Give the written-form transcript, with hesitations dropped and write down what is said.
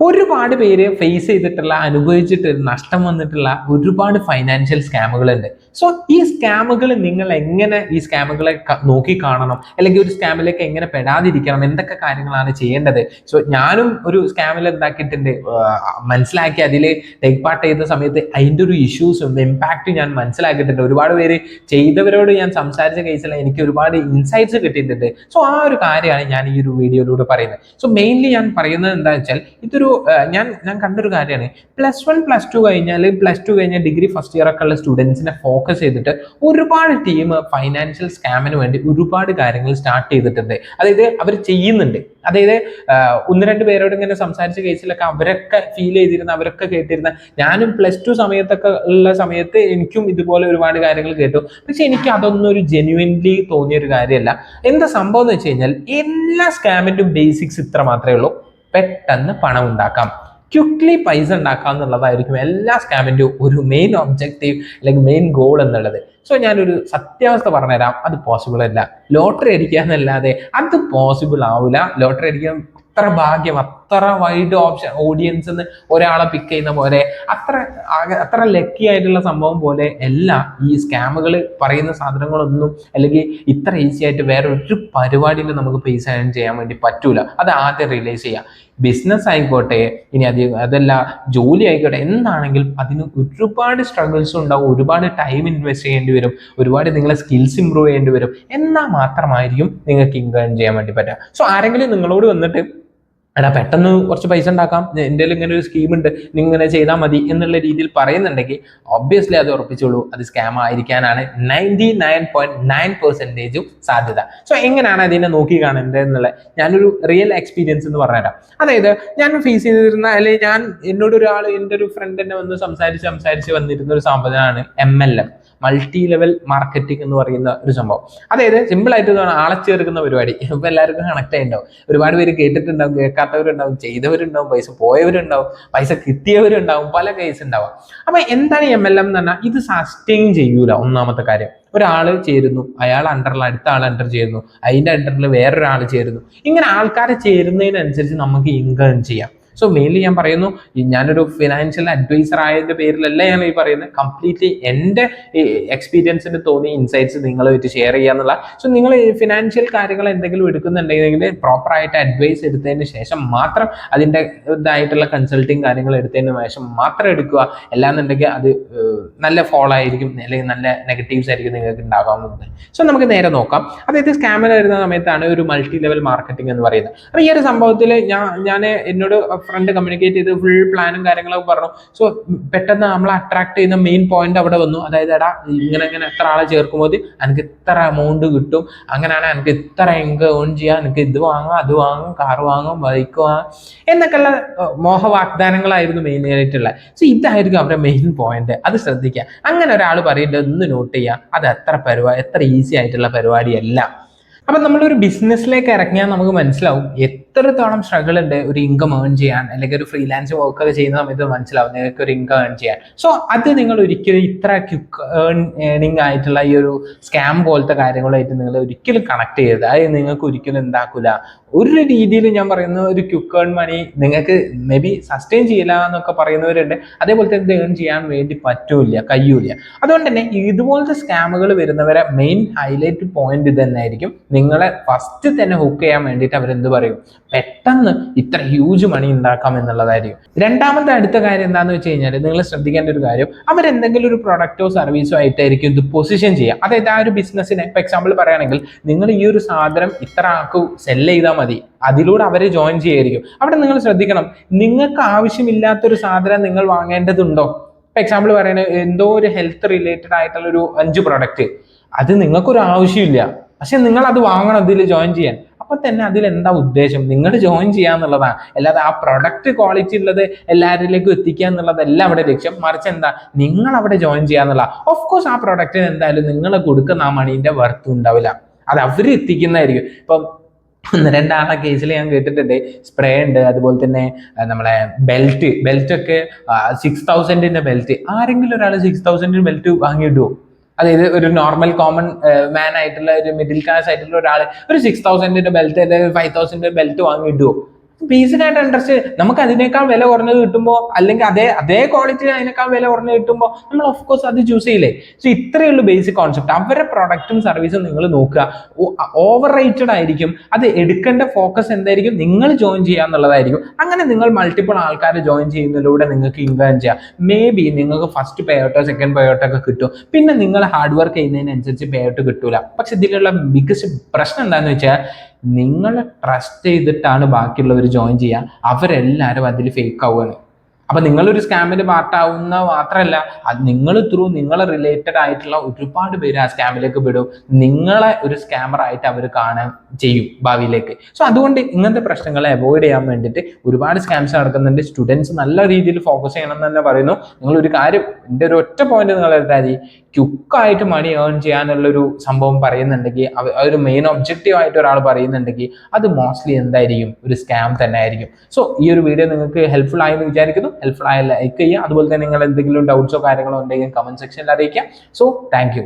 ഒരുപാട് പേര് ഫേസ് ചെയ്തിട്ടുള്ള അനുഭവിച്ചിട്ട് നഷ്ടം വന്നിട്ടുള്ള ഒരുപാട് ഫൈനാൻഷ്യൽ സ്കാമുകളുണ്ട്. സോ ഈ സ്കാമുകൾ നിങ്ങൾ എങ്ങനെ ഈ സ്കാമുകളെ നോക്കി കാണണം, അല്ലെങ്കിൽ ഒരു സ്കാമിലേക്ക് എങ്ങനെ പെടാതിരിക്കണം, എന്തൊക്കെ കാര്യങ്ങളാണ് ചെയ്യേണ്ടത്? സോ ഞാനും ഒരു സ്കാമിൽ എന്താക്കിയിട്ടുണ്ട്, മനസ്സിലാക്കി അതിൽ ടേക്ക് പാർട്ട് ചെയ്യുന്ന സമയത്ത് അതിൻ്റെ ഒരു ഇഷ്യൂസും ഇമ്പാക്റ്റും ഞാൻ മനസ്സിലാക്കിയിട്ടുണ്ട്. ഒരുപാട് പേര് ചെയ്തവരോട് ഞാൻ സംസാരിച്ച കേസിൽ എനിക്ക് ഒരുപാട് ഇൻസൈറ്റ്സ് കിട്ടിയിട്ടുണ്ട്. സോ ആ ഒരു കാര്യമാണ് ഞാൻ ഈ ഒരു വീഡിയോയിലൂടെ പറയുന്നത്. സോ മെയിൻലി ഞാൻ പറയുന്നത് എന്താ വെച്ചാൽ, ഇതൊരു ഞാൻ കണ്ടൊരു കാര്യമാണ്. പ്ലസ് ടു കഴിഞ്ഞാൽ ഡിഗ്രി ഫസ്റ്റ് ഇയർ ഒക്കെ ഉള്ള സ്റ്റുഡൻസിനെ ഫോക്കസ് ചെയ്തിട്ട് ഒരുപാട് ടീം ഫൈനാൻഷ്യൽ സ്കാമിന് വേണ്ടി ഒരുപാട് കാര്യങ്ങൾ സ്റ്റാർട്ട് ചെയ്തിട്ടുണ്ട്. അതായത് അവർ ചെയ്യുന്നുണ്ട്. അതായത് ഒന്ന് രണ്ട് പേരോട് ഇങ്ങനെ സംസാരിച്ച കേസിലൊക്കെ അവരൊക്കെ ഫീൽ ചെയ്തിരുന്ന, അവരൊക്കെ കേട്ടിരുന്ന, ഞാനും +2 സമയത്തൊക്കെ ഉള്ള സമയത്ത് എനിക്കും ഇതുപോലെ ഒരുപാട് കാര്യങ്ങൾ കേട്ടു. പക്ഷെ എനിക്ക് അതൊന്നും ഒരു ജെന്യുവൻലി തോന്നിയ ഒരു കാര്യമല്ല. എന്താ സംഭവം എന്ന് വെച്ച് കഴിഞ്ഞാൽ, എല്ലാ സ്കാമിന്റെയും ബേസിക്സ് ഇത്ര മാത്രമേ ഉള്ളൂ: പെട്ടെന്ന് പണം ഉണ്ടാക്കാം, ക്വിക്ലി പൈസ ഉണ്ടാക്കാം എന്നുള്ളതായിരിക്കും എല്ലാ സ്കാമിന്റെയും ഒരു മെയിൻ ഒബ്ജക്റ്റീവ് അല്ലെങ്കിൽ മെയിൻ ഗോൾ എന്നുള്ളത്. സോ ഞാനൊരു സത്യാവസ്ഥ പറഞ്ഞുതരാം, അത് പോസിബിൾ അല്ല. ലോട്ടറി അടിക്കുക എന്നല്ലാതെ അത് പോസിബിൾ ആവില്ല. ലോട്ടറി അടിക്കാൻ അത്ര ഭാഗ്യം, അത്ര വൈഡ് ഓഡിയൻസ് എന്ന് ഒരാളെ പിക്ക് ചെയ്യുന്ന പോലെ, അത്ര ലക്കി ആയിട്ടുള്ള സംഭവം പോലെ എല്ലാ ഈ സ്കാമുകൾ പറയുന്ന സാധനങ്ങളൊന്നും, അല്ലെങ്കിൽ ഇത്ര ഈസി ആയിട്ട് വേറെ ഒരു പരിപാടിയിൽ നമുക്ക് പൈസ ഏൺ ചെയ്യാൻ വേണ്ടി പറ്റൂല. അത് ആദ്യം റിയലൈസ് ചെയ്യാം. ബിസിനസ് ആയിക്കോട്ടെ, ഇനി അതല്ല ജോലി ആയിക്കോട്ടെ, എന്താണെങ്കിലും അതിന് ഒരുപാട് സ്ട്രഗിൾസ് ഉണ്ടാവും, ഒരുപാട് ടൈം ഇൻവെസ്റ്റ് ചെയ്യേണ്ടി വരും, ഒരുപാട് നിങ്ങളെ സ്കിൽസ് ഇമ്പ്രൂവ് ചെയ്യേണ്ടി വരും. എന്നാൽ മാത്രമായിരിക്കും നിങ്ങൾക്ക് ഇൻകം ചെയ്യാൻ വേണ്ടി പറ്റുക. സോ ആരെങ്കിലും നിങ്ങളോട് വന്നിട്ട് എടാ പെട്ടെന്ന് കുറച്ച് പൈസ ഉണ്ടാക്കാം, എൻ്റെ ഇങ്ങനെ ഒരു സ്കീം ഉണ്ട്, നിങ്ങൾ ഇങ്ങനെ ചെയ്താൽ മതി എന്നുള്ള രീതിയിൽ പറയുന്നുണ്ടെങ്കിൽ ഒബ്വിയസ്ലി അത് ഉറപ്പിച്ചോളൂ, അത് സ്കാം ആയിരിക്കാനാണ് 99.9% സാധ്യത. സോ എങ്ങനെയാണ് അതിനെ നോക്കി കാണേണ്ടത് എന്നുള്ള ഞാനൊരു റിയൽ എക്സ്പീരിയൻസ് എന്ന് പറഞ്ഞുതരാം. അതായത് ഞാൻ ഫേസ് ചെയ്തിരുന്ന, അല്ലെങ്കിൽ എന്നോട് എൻ്റെ ഒരു ഫ്രണ്ട് എന്നെ വന്ന് സംസാരിച്ച് വന്നിരുന്ന ഒരു സംഭവമാണ് MLM, മൾട്ടി ലെവൽ മാർക്കറ്റിംഗ് എന്ന് പറയുന്ന ഒരു സംഭവം. അതായത് സിമ്പിൾ ആയിട്ട് ആളെ ചേർക്കുന്ന പരിപാടി. ഇപ്പൊ എല്ലാവർക്കും കണക്ട് ആയിട്ടുണ്ടാവും. ഒരുപാട് പേര് കേട്ടിട്ടുണ്ടാവും, കേൾക്കാത്തവരുണ്ടാവും, ചെയ്തവരുണ്ടാവും, പൈസ പോയവരുണ്ടാവും, പൈസ കിട്ടിയവരുണ്ടാവും, പല കേസ് ഉണ്ടാവും. അപ്പൊ എന്താണ് MLM എന്ന് പറഞ്ഞാൽ, ഇത് സസ്റ്റെയിൻ ചെയ്യൂല. ഒന്നാമത്തെ കാര്യം, ഒരാള് ചേരുന്നു, അയാൾ അണ്ടറിൽ അടുത്ത ആൾ അണ്ടർ ചേരുന്നു, അതിന്റെ അണ്ടറിൽ വേറൊരാൾ ചേരുന്നു. ഇങ്ങനെ ആൾക്കാരെ ചേരുന്നതിനനുസരിച്ച് നമുക്ക് ഇൻകം ചെയ്യാം. സോ മെയിൻലി ഞാൻ പറയുന്നു, ഞാനൊരു ഫിനാൻഷ്യൽ അഡ്വൈസർ ആയതിന്റെ പേരിലല്ല ഞാൻ ഈ പറയുന്നത്, കംപ്ലീറ്റ്ലി എൻ്റെ എക്സ്പീരിയൻസിന് തോന്നിയ ഇൻസൈറ്റ്സ് നിങ്ങളുമായിട്ട് ഷെയർ ചെയ്യാന്നുള്ള. സോ നിങ്ങൾ ഫിനാൻഷ്യൽ കാര്യങ്ങൾ എന്തെങ്കിലും എടുക്കുന്നുണ്ടെങ്കിൽ പ്രോപ്പർ ആയിട്ട് അഡ്വൈസ് എടുത്തതിന് ശേഷം മാത്രം, അതിൻ്റെ ഇതായിട്ടുള്ള കൺസൾട്ടിങ് കാര്യങ്ങൾ എടുത്തതിന് ശേഷം മാത്രം എടുക്കുക. അല്ലാന്നുണ്ടെങ്കിൽ അത് നല്ല ഫോളോ ആയിരിക്കും, അല്ലെങ്കിൽ നല്ല നെഗറ്റീവ്സ് ആയിരിക്കും നിങ്ങൾക്ക് ഉണ്ടാകാവുന്നത്. സോ നമുക്ക് നേരെ നോക്കാം. അതായത് സ്കാമിൽ വരുന്ന സമയത്താണ് ഒരു മൾട്ടി ലെവൽ മാർക്കറ്റിംഗ് എന്ന് പറയുന്നത്. അപ്പൊ ഈ ഒരു സംഭവത്തിൽ ഞാൻ എന്നോട് ഫ്രണ്ട് കമ്മ്യൂണിക്കേറ്റ് ചെയ്ത് ഫുൾ പ്ലാനും കാര്യങ്ങളൊക്കെ പറഞ്ഞു. സോ പെട്ടെന്ന് നമ്മളെ അട്രാക്ട് ചെയ്യുന്ന മെയിൻ പോയിന്റ് അവിടെ വന്നു. അതായത് എടാ ഇങ്ങനെ എത്ര ആളെ ചേർക്കുമ്പോൾ എനിക്ക് ഇത്ര എമൗണ്ട് കിട്ടും, അങ്ങനെയാണ് എനിക്ക് ഇത്ര ഇൻകം ഏൺ ചെയ്യാം, എനിക്ക് ഇത് വാങ്ങാം, അത് വാങ്ങും, കാർ വാങ്ങും, ബൈക്ക് വാങ്ങും എന്നൊക്കെയുള്ള മോഹവാഗ്ദാനങ്ങളായിരുന്നു മെയിൻ ആയിട്ടുള്ളത്. സോ ഇതായിരിക്കും അവരുടെ മെയിൻ പോയിന്റ്. അത് ശ്രദ്ധിക്കുക. അങ്ങനെ ഒരാൾ പറയുന്നത് ഒന്ന് നോട്ട് ചെയ്യുക, അത് എത്ര ഈസി ആയിട്ടുള്ള പരിപാടിയല്ല. അപ്പൊ നമ്മളൊരു ബിസിനസ്സിലേക്ക് ഇറങ്ങിയാൽ നമുക്ക് മനസ്സിലാവും എത്രത്തോളം സ്ട്രഗിൾ ഉണ്ട് ഒരു ഇൻകം ഏൺ ചെയ്യാൻ, അല്ലെങ്കിൽ ഒരു ഫ്രീലാൻസ് വർക്ക് ഒക്കെ ചെയ്യുന്ന സമയത്ത് മനസ്സിലാവും നിങ്ങൾക്ക് ഒരു ഇൻകം ഏൺ ചെയ്യാൻ. സോ അത് നിങ്ങൾ ഒരിക്കലും ഇത്ര ക്വിക്ക് ഏണിംഗ് ആയിട്ടുള്ള ഈ ഒരു സ്കാം പോലത്തെ കാര്യങ്ങളായിട്ട് നിങ്ങൾ ഒരിക്കലും കണക്ട് ചെയ്യരുത്. അത് നിങ്ങൾക്ക് ഒരിക്കലും എന്താക്കൂല. ഒരു രീതിയിൽ ഞാൻ പറയുന്ന ഒരു ക്വിക്ക് ഏൺ മണി നിങ്ങൾക്ക് മേ ബി സസ്റ്റെയിൻ ചെയ്യില്ല എന്നൊക്കെ പറയുന്നവരുണ്ട്. അതേപോലത്തെ ഇത് ഏൺ ചെയ്യാൻ വേണ്ടി കഴിയൂല. അതുകൊണ്ട് തന്നെ ഇതുപോലത്തെ സ്കാമുകൾ വരുന്നവരെ മെയിൻ ഹൈലൈറ്റ് പോയിന്റ് ഇത് തന്നെ ആയിരിക്കും. നിങ്ങളെ ഫസ്റ്റ് തന്നെ ഹുക്ക് ചെയ്യാൻ വേണ്ടിയിട്ട് അവരെന്ത് പറയും, പെട്ടെന്ന് ഇത്ര ഹ്യൂജ് മണി ഉണ്ടാക്കാം എന്നുള്ളതായിരിക്കും. രണ്ടാമത്തെ അടുത്ത കാര്യം എന്താണെന്ന് വെച്ച് കഴിഞ്ഞാൽ, നിങ്ങൾ ശ്രദ്ധിക്കേണ്ട ഒരു കാര്യം, അവരെന്തെങ്കിലും ഒരു പ്രൊഡക്റ്റോ സർവീസോ ആയിട്ടായിരിക്കും ഇത് പൊസിഷൻ ചെയ്യുക. അതായത് ആ ഒരു ബിസിനസ്സിനെ ഇപ്പൊ എക്സാമ്പിൾ പറയുകയാണെങ്കിൽ, നിങ്ങൾ ഈ ഒരു സാധനം ഇത്ര ആൾക്ക് സെല് ചെയ്താൽ മതി, അതിലൂടെ അവരെ ജോയിൻ ചെയ്യായിരിക്കും. അവിടെ നിങ്ങൾ ശ്രദ്ധിക്കണം, നിങ്ങൾക്ക് ആവശ്യമില്ലാത്തൊരു സാധനം നിങ്ങൾ വാങ്ങേണ്ടതുണ്ടോ? ഇപ്പൊ എക്സാമ്പിൾ പറയണ എന്തോ ഒരു ഹെൽത്ത് റിലേറ്റഡ് ആയിട്ടുള്ള ഒരു 5 പ്രൊഡക്റ്റ്, അത് നിങ്ങൾക്കൊരു ആവശ്യമില്ല, പക്ഷെ നിങ്ങൾ അത് വാങ്ങണം ഇതിൽ ജോയിൻ ചെയ്യാൻ. അപ്പൊ തന്നെ അതിൽ എന്താ ഉദ്ദേശം? നിങ്ങൾ ജോയിൻ ചെയ്യാന്നുള്ളതാണ്. അല്ലാതെ ആ പ്രൊഡക്റ്റ് ക്വാളിറ്റി ഉള്ളത് എല്ലാവരിലേക്കും എത്തിക്കുക എന്നുള്ളതല്ല അവിടെ ലക്ഷ്യം. മറിച്ച് എന്താ, നിങ്ങൾ അവിടെ ജോയിൻ ചെയ്യാന്നുള്ള. ഓഫ് കോഴ്സ് ആ പ്രൊഡക്റ്റിന് എന്തായാലും നിങ്ങൾ കൊടുക്കുന്ന ആ മണീന്റെ വർത്ത് ഉണ്ടാവില്ല, അത് അവർ എത്തിക്കുന്നതായിരിക്കും. ഇപ്പം 1-2 കേസിൽ ഞാൻ കേട്ടിട്ടുണ്ട്, സ്പ്രേ ഉണ്ട്, അതുപോലെ തന്നെ നമ്മളെ ബെൽറ്റ് ഒക്കെ 6000 ബെൽറ്റ്. ആരെങ്കിലും ഒരാൾ 6000 ബെൽറ്റ് വാങ്ങിയിടുവോ? അതായത് ഒരു നോർമൽ കോമൺ മാൻ ആയിട്ടുള്ള ഒരു മിഡിൽ ക്ലാസ് ആയിട്ടുള്ള ഒരാൾ ഒരു 6000 ബെൽറ്റ് അല്ലെങ്കിൽ 5000 ബെൽറ്റ് വാങ്ങിയിടുവോ? ബേസിക് ആയിട്ട് അണ്ടർസ്റ്റാൻഡ്. നമുക്ക് അതിനേക്കാൾ വില കുറഞ്ഞത് കിട്ടുമ്പോൾ, അല്ലെങ്കിൽ അതേ ക്വാളിറ്റി അതിനേക്കാൾ വില കുറഞ്ഞത് കിട്ടുമ്പോൾ നമ്മൾ ഓഫ് കോഴ്സ് അത് ചൂസ് ചെയ്യില്ലേ? സോ ഇത്രയേ ഉള്ളൂ ബേസിക് കോൺസെപ്റ്റ്. അവരുടെ പ്രൊഡക്റ്റും സർവീസും നിങ്ങൾ നോക്കുക. ഓവർ റേറ്റഡ് ആയിരിക്കും, അത് എടുക്കേണ്ട ഫോക്കസ് എന്തായിരിക്കും? നിങ്ങൾ ജോയിൻ ചെയ്യുക എന്നുള്ളതായിരിക്കും. അങ്ങനെ നിങ്ങൾ മൾട്ടിപ്പിൾ ആൾക്കാരെ ജോയിൻ ചെയ്യുന്നതിലൂടെ നിങ്ങൾക്ക് ഇൻകം ചെയ്യാം. മേ ബി നിങ്ങൾക്ക് ഫസ്റ്റ് പേ ഔട്ടോ സെക്കൻഡ് പേ ഔട്ടോ ഒക്കെ കിട്ടും, പിന്നെ നിങ്ങൾ ഹാർഡ് വർക്ക് ചെയ്യുന്നതിനനുസരിച്ച് പേ ഔട്ട് കിട്ടൂല. പക്ഷെ ഇതിലുള്ള ബിഗ്ഗസ്റ്റ് പ്രശ്നം എന്താണെന്ന് വെച്ചാൽ, നിങ്ങളെ ട്രസ്റ്റ് ചെയ്തിട്ടാണ് ബാക്കിയുള്ളവർ ജോയിൻ ചെയ്യുക, അവരെല്ലാവരും അതിൽ ഫേക്ക് ആവുകയാണ്. അപ്പൊ നിങ്ങളൊരു സ്കാമിന് പാർട്ടാവുന്ന മാത്രമല്ല, അത് നിങ്ങൾ ത്രൂ നിങ്ങളെ റിലേറ്റഡ് ആയിട്ടുള്ള ഒരുപാട് പേര് ആ സ്കാമിലേക്ക് വിടും. നിങ്ങളെ ഒരു സ്കാമർ ആയിട്ട് അവർ കാണാൻ ചെയ്യും ഭാവിയിലേക്ക്. സോ അതുകൊണ്ട് ഇങ്ങനത്തെ പ്രശ്നങ്ങളെ അവോയ്ഡ് ചെയ്യാൻ വേണ്ടിയിട്ട് ഒരുപാട് സ്കാംസ് നടക്കുന്നുണ്ട്. സ്റ്റുഡൻസ് നല്ല രീതിയിൽ ഫോക്കസ് ചെയ്യണം എന്ന് തന്നെ പറയുന്നു. നിങ്ങളൊരു കാര്യം, എൻ്റെ ഒരു ഒറ്റ പോയിന്റ് നിങ്ങൾ എടുത്താൽ, ക്യുക്കായിട്ട് മണി ഏൺ ചെയ്യാനുള്ളൊരു സംഭവം പറയുന്നുണ്ടെങ്കിൽ, ഒരു മെയിൻ ഒബ്ജക്റ്റീവ് ആയിട്ട് ഒരാൾ പറയുന്നുണ്ടെങ്കിൽ, അത് മോസ്റ്റ്ലി എന്തായിരിക്കും? ഒരു സ്കാം തന്നെ ആയിരിക്കും. സോ ഈ ഒരു വീഡിയോ നിങ്ങൾക്ക് ഹെൽപ്ഫുൾ ആയെന്ന് വിചാരിക്കുന്നു. ഹെൽപ്ഫുൾ ആയ ലൈക്ക് ചെയ്യുക. അതുപോലെ തന്നെ നിങ്ങൾ എന്തെങ്കിലും ഡൗട്ട്സോ കാര്യങ്ങളോ ഉണ്ടെങ്കിൽ കമന്റ് സെക്ഷനിൽ അറിയിക്കുക. So thank you.